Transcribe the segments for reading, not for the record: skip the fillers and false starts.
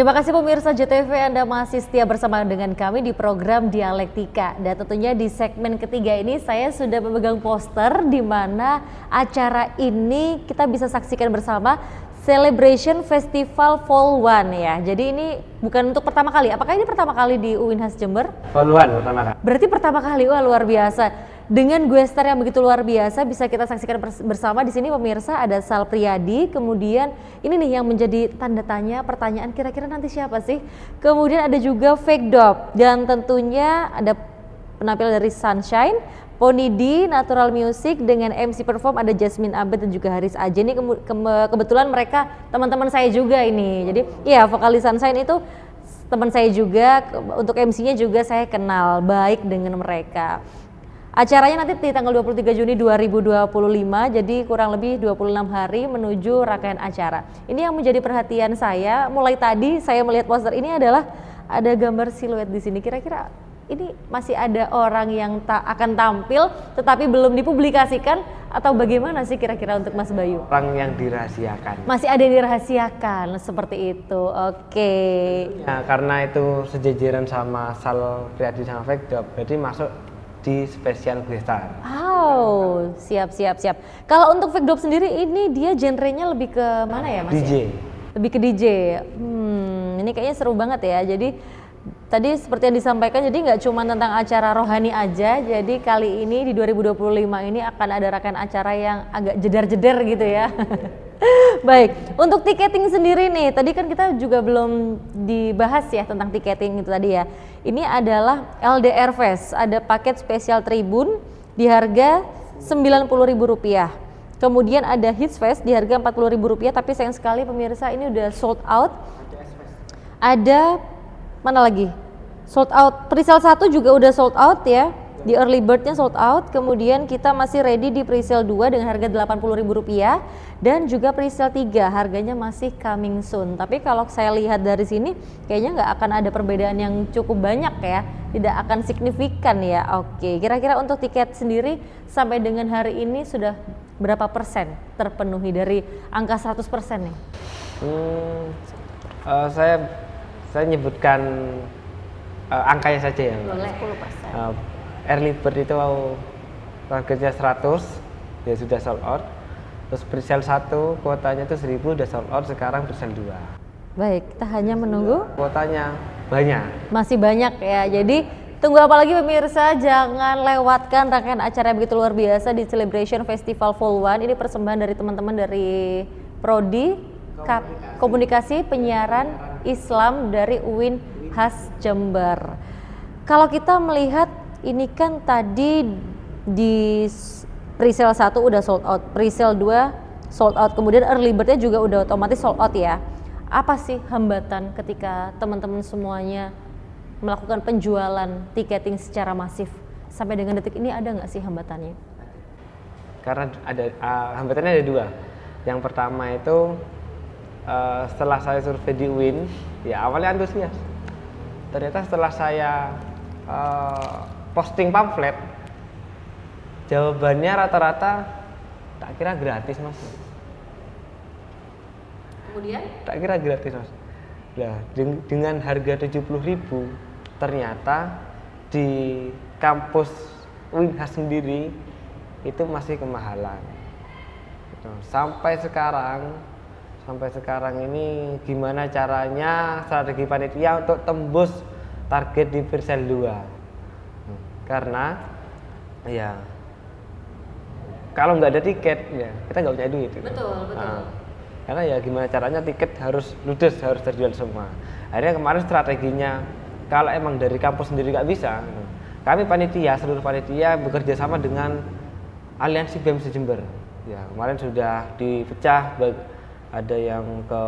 Terima kasih pemirsa JTV, Anda masih setia bersama dengan kami di program Dialektika. Dan tentunya di segmen ketiga ini saya sudah memegang poster di mana acara ini kita bisa saksikan bersama Celebration Festival Vol 1 ya. Jadi ini bukan untuk pertama kali. Apakah ini pertama kali di UINHAS Jember? Vol 1 pertama kali. Berarti pertama kali, wah luar biasa. Dengan guestar yang begitu luar biasa bisa kita saksikan bersama di sini pemirsa, ada Sal Priadi, kemudian ini nih yang menjadi tanda tanya pertanyaan kira-kira nanti siapa sih? Kemudian ada juga Fake Dop dan tentunya ada penampilan dari Sunshine, Pony D, Natural Music dengan MC perform ada Jasmine Abed dan juga Haris Aja. Ini kebetulan mereka teman-teman saya juga ini. Jadi ya vokalis Sunshine itu teman saya juga, untuk MC-nya juga saya kenal baik dengan mereka. Acaranya nanti di tanggal 23 Juni 2025, jadi kurang lebih 26 hari menuju rangkaian acara. Ini yang menjadi perhatian saya, mulai tadi saya melihat poster ini adalah ada gambar siluet di sini. Kira-kira ini masih ada orang yang akan tampil tetapi belum dipublikasikan atau bagaimana sih kira-kira untuk Mas Bayu? Orang yang dirahasiakan. Masih ada yang dirahasiakan, seperti itu, oke. Ya, karena itu sejajaran sama Sal Priadi sama Fake Dop, jadi masuk di spesial guestar. Oh, siap. Kalau untuk Fake Dop sendiri ini dia genrenya lebih ke mana ya Mas? DJ. Lebih ke DJ. Ini kayaknya seru banget ya. Jadi tadi seperti yang disampaikan, jadi nggak cuma tentang acara rohani aja. Jadi kali ini di 2025 ini akan ada rangkaian acara yang agak jedar-jedar gitu ya. Baik, untuk tiketing sendiri nih, tadi kan kita juga belum dibahas ya tentang tiketing itu tadi ya. Ini adalah LDR Fest, ada paket spesial tribun di harga Rp90.000. Kemudian ada Hits Fest di harga Rp40.000, tapi sayang sekali pemirsa ini udah sold out. Ada mana lagi? Sold out, presale 1 juga udah sold out ya. Di early birdnya sold out, kemudian kita masih ready di presale 2 dengan harga Rp80.000 dan juga presale 3 harganya masih coming soon. Tapi kalau saya lihat dari sini kayaknya nggak akan ada perbedaan yang cukup banyak ya, tidak akan signifikan ya. Oke, kira-kira untuk tiket sendiri sampai dengan hari ini sudah berapa persen terpenuhi dari angka 100% nih? Saya nyebutkan angkanya saja ya. Boleh. 10%. Early bird itu targetnya 100, ya sudah sold out. Terus presale 1 kuotanya itu 1000 udah sold out, sekarang presale 2. Baik, kita hanya menunggu. Kuotanya banyak. Masih banyak ya. Jadi tunggu apa lagi pemirsa, jangan lewatkan rangkaian acara yang begitu luar biasa di Celebration Festival Vol 1. Ini persembahan dari teman-teman dari Prodi Komunikasi Penyiaran Islam dari UINHAS Jember. Kalau kita melihat ini kan tadi di presale 1 udah sold out, presale 2 sold out, kemudian early birdnya juga udah otomatis sold out ya. Apa sih hambatan ketika teman-teman semuanya melakukan penjualan tiketing secara masif? Sampai dengan detik ini ada nggak sih hambatannya? Karena ada hambatannya ada 2. Yang pertama itu setelah saya survei di UIN, ya awalnya antusias. Ternyata setelah saya posting pamflet, jawabannya rata-rata tak kira gratis mas. Kemudian? Tak kira gratis mas. Nah, dengan harga 70.000 ternyata di kampus UINHAS sendiri itu masih kemahalan. Sampai sekarang ini gimana caranya strategi panitia untuk tembus target di presale 2. Karena ya kalau nggak ada tiket ya kita nggak punya duit. Betul. Karena ya gimana caranya tiket harus ludes, harus terjual semua. Akhirnya kemarin strateginya kalau emang dari kampus sendiri nggak bisa, kami panitia, seluruh panitia bekerja sama dengan Aliansi BEM Jember. Ya kemarin sudah dipecah, ada yang ke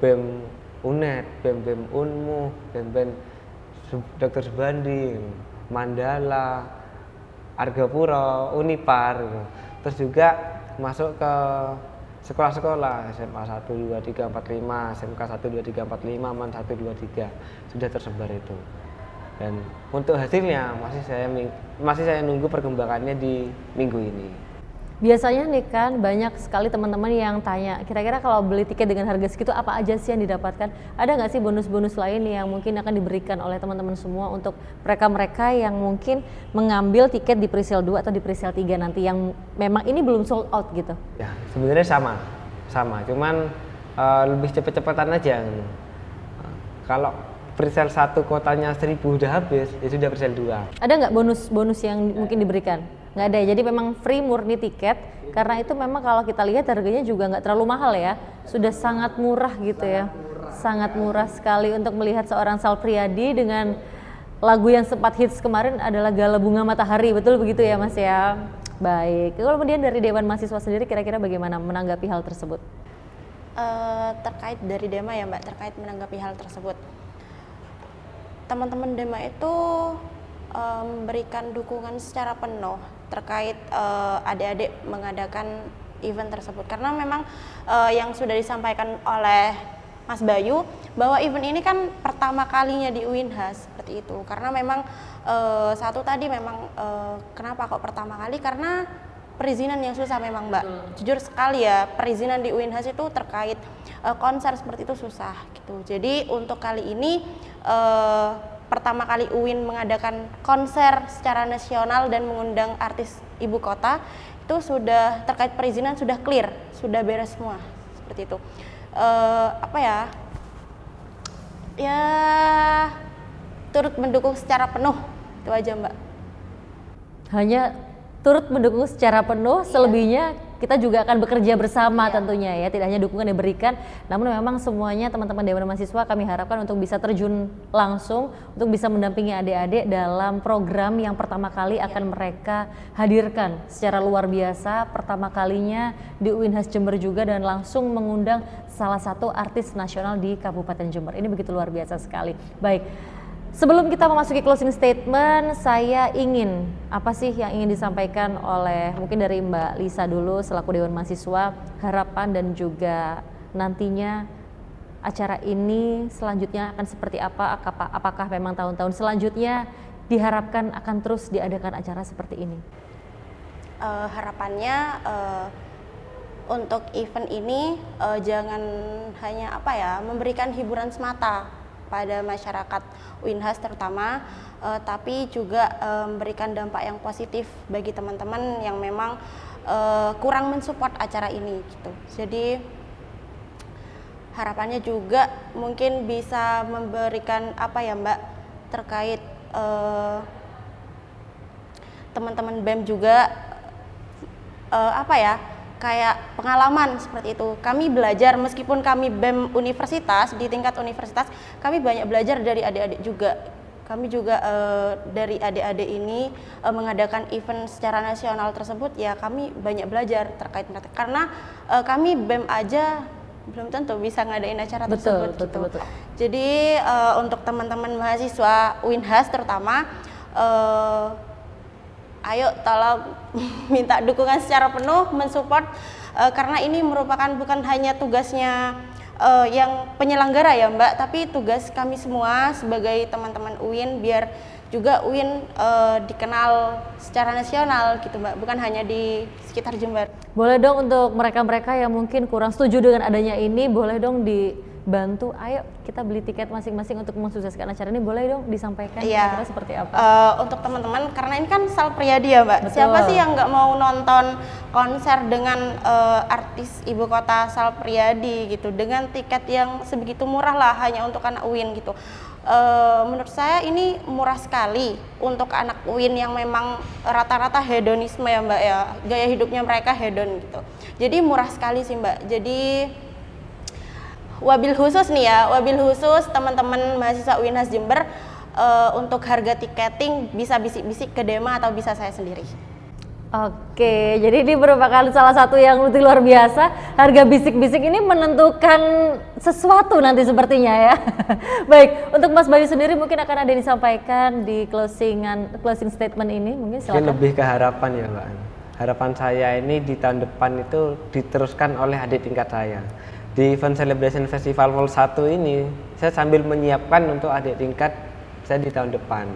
BEM UNED, BEM UNMU, BEM Dr. Subandi, Mandala, Argapura, Unipar, terus juga masuk ke sekolah-sekolah SMA 1, 2, 3, 4, 5, SMK 1, 2, 3, 4, 5, MAN 1, 2, 3 sudah tersebar itu. Dan untuk hasilnya masih saya nunggu perkembangannya di minggu ini. Biasanya nih kan banyak sekali teman-teman yang tanya, kira-kira kalau beli tiket dengan harga segitu apa aja sih yang didapatkan? Ada nggak sih bonus-bonus lain yang mungkin akan diberikan oleh teman-teman semua untuk mereka-mereka yang mungkin mengambil tiket di presale 2 atau di presale 3 nanti yang memang ini belum sold out gitu? Ya, sebenarnya sama, cuman lebih cepet-cepetan aja. Kalau presale 1 kuotanya 1000 udah habis, ya sudah presale 2. Ada nggak bonus-bonus yang mungkin diberikan? Nggak ada, jadi memang free murni tiket, karena itu memang kalau kita lihat harganya juga nggak terlalu mahal ya, sudah sangat murah gitu ya, sangat murah sekali untuk melihat seorang Sal Priadi dengan lagu yang sempat hits kemarin adalah Gala Bunga Matahari, betul begitu ya Mas ya? Baik, kemudian dari Dewan Mahasiswa sendiri kira-kira bagaimana menanggapi hal tersebut? Terkait dari Dema ya Mbak, terkait menanggapi hal tersebut, teman-teman Dema itu memberikan dukungan secara penuh terkait adik-adik mengadakan event tersebut, karena memang yang sudah disampaikan oleh Mas Bayu bahwa event ini kan pertama kalinya di UINHAS seperti itu, karena memang satu tadi memang kenapa kok pertama kali, karena perizinan yang susah memang Mbak. Jujur sekali ya, perizinan di UINHAS itu terkait konser seperti itu susah gitu. Jadi untuk kali ini pertama kali UIN mengadakan konser secara nasional dan mengundang artis ibu kota, itu sudah terkait perizinan sudah clear, sudah beres semua seperti itu. Apa ya? Ya turut mendukung secara penuh, itu aja Mbak. Hanya turut mendukung secara penuh, selebihnya kita juga akan bekerja bersama tentunya ya, tidak hanya dukungan yang diberikan, namun memang semuanya teman-teman Dewan Mahasiswa kami harapkan untuk bisa terjun langsung, untuk bisa mendampingi adik-adik dalam program yang pertama kali akan mereka hadirkan secara luar biasa, pertama kalinya di UINHAS Jember juga, dan langsung mengundang salah satu artis nasional di Kabupaten Jember. Ini begitu luar biasa sekali. Baik, sebelum kita memasuki closing statement, saya ingin, apa sih yang ingin disampaikan oleh mungkin dari Mbak Lisa dulu selaku Dewan Mahasiswa, harapan dan juga nantinya acara ini selanjutnya akan seperti apa, apakah memang tahun-tahun selanjutnya diharapkan akan terus diadakan acara seperti ini? Harapannya untuk event ini jangan hanya apa ya, memberikan hiburan semata pada masyarakat UINHAS terutama, tapi juga memberikan dampak yang positif bagi teman-teman yang memang kurang mensupport acara ini gitu. Jadi harapannya juga mungkin bisa memberikan apa ya Mbak, terkait teman-teman BEM juga apa ya, kayak pengalaman seperti itu. Kami belajar, meskipun kami BEM universitas, di tingkat universitas, kami banyak belajar dari adik-adik juga. Kami juga dari adik-adik ini mengadakan event secara nasional tersebut, ya kami banyak belajar terkait mereka. Karena kami BEM aja belum tentu bisa ngadain acara tersebut. Betul. Jadi untuk teman-teman mahasiswa UINHAS terutama, ayo tolong minta dukungan secara penuh, mensupport, karena ini merupakan bukan hanya tugasnya yang penyelenggara ya Mbak, tapi tugas kami semua sebagai teman-teman UIN, biar juga UIN dikenal secara nasional gitu Mbak, bukan hanya di sekitar Jember. Boleh dong untuk mereka-mereka yang mungkin kurang setuju dengan adanya ini, boleh dong dibantu, ayo kita beli tiket masing-masing untuk mensukseskan acara ini, boleh dong disampaikan kira-kira seperti apa? Untuk teman-teman, karena ini kan Sal Priadi ya Mbak. Betul. Siapa sih yang nggak mau nonton konser dengan artis ibu kota Sal Priadi gitu, dengan tiket yang sebegitu murah lah hanya untuk anak UIN gitu. Menurut saya ini murah sekali untuk anak UIN yang memang rata-rata hedonisme ya Mbak ya, gaya hidupnya mereka hedon gitu. Jadi murah sekali sih Mbak. Jadi wabil khusus nih ya, wabil khusus teman-teman mahasiswa UINHAS Jember, untuk harga tiketing bisa bisik-bisik ke Dema atau bisa saya sendiri. Oke, jadi ini merupakan salah satu yang luar biasa. Harga bisik-bisik ini menentukan sesuatu nanti sepertinya ya. Baik, untuk Mas Bayu sendiri mungkin akan ada yang disampaikan di closing statement ini, mungkin silakan. Mungkin lebih ke harapan ya Mbak. Harapan saya ini di tahun depan itu diteruskan oleh adik tingkat saya. Di event Celebration Festival Vol 1 ini, saya sambil menyiapkan untuk adik tingkat saya di tahun depan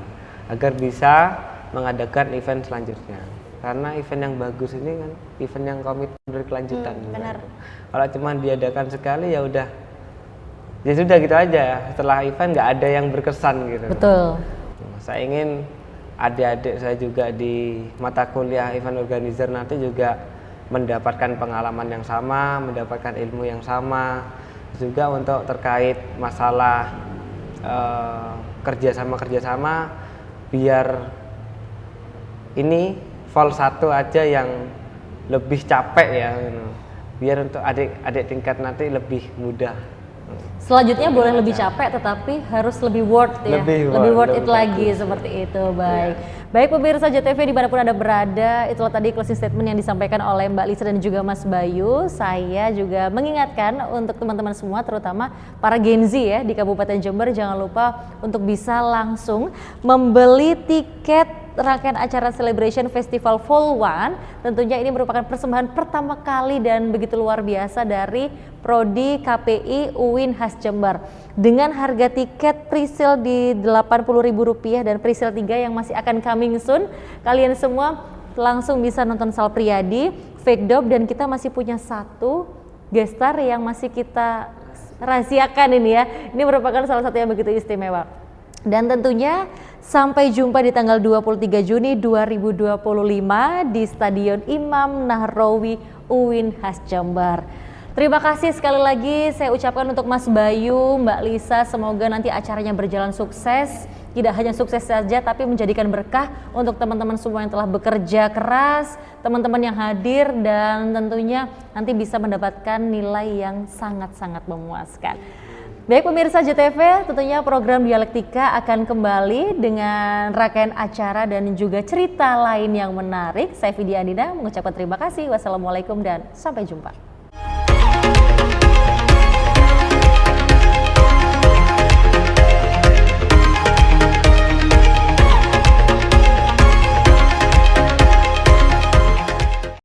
agar bisa mengadakan event selanjutnya. karena event yang bagus ini kan event yang komitmen berkelanjutan. Benar. Kalau cuma diadakan sekali ya udah, ya sudah gitu aja. Setelah event nggak ada yang berkesan gitu. Betul. Saya ingin adik-adik saya juga di mata kuliah event organizer nanti juga mendapatkan pengalaman yang sama, mendapatkan ilmu yang sama, juga untuk terkait masalah kerjasama biar ini vol 1 aja yang lebih capek ya, biar untuk adik-adik tingkat nanti lebih mudah. Selanjutnya boleh lebih capek tetapi harus lebih worth ya, lebih worth it lagi seperti itu. Baik. Baik pemirsa JTV dimanapun Anda berada, itulah tadi closing statement yang disampaikan oleh Mbak Lisa dan juga Mas Bayu. Saya juga mengingatkan untuk teman-teman semua, terutama para Gen Z ya di Kabupaten Jember, jangan lupa untuk bisa langsung membeli tiket rangkaian acara Celebration Festival Vol 1. Tentunya ini merupakan persembahan pertama kali dan begitu luar biasa dari Prodi KPI UIN Has Jember. Dengan harga tiket presale di Rp80.000 dan presale 3 yang masih akan coming soon, kalian semua langsung bisa nonton Sal Priadi, Fake Dop, dan kita masih punya satu gestar yang masih kita rahasiakan ini ya. Ini merupakan salah satu yang begitu istimewa. Dan tentunya sampai jumpa di tanggal 23 Juni 2025 di Stadion Imam Nahrawi UIN Has Jember. Terima kasih sekali lagi saya ucapkan untuk Mas Bayu, Mbak Lisa, semoga nanti acaranya berjalan sukses. Tidak hanya sukses saja tapi menjadikan berkah untuk teman-teman semua yang telah bekerja keras, teman-teman yang hadir, dan tentunya nanti bisa mendapatkan nilai yang sangat-sangat memuaskan. Baik pemirsa JTV, tentunya program Dialektika akan kembali dengan rangkaian acara dan juga cerita lain yang menarik. Saya Vidya Andina mengucapkan terima kasih. Wassalamualaikum dan sampai jumpa.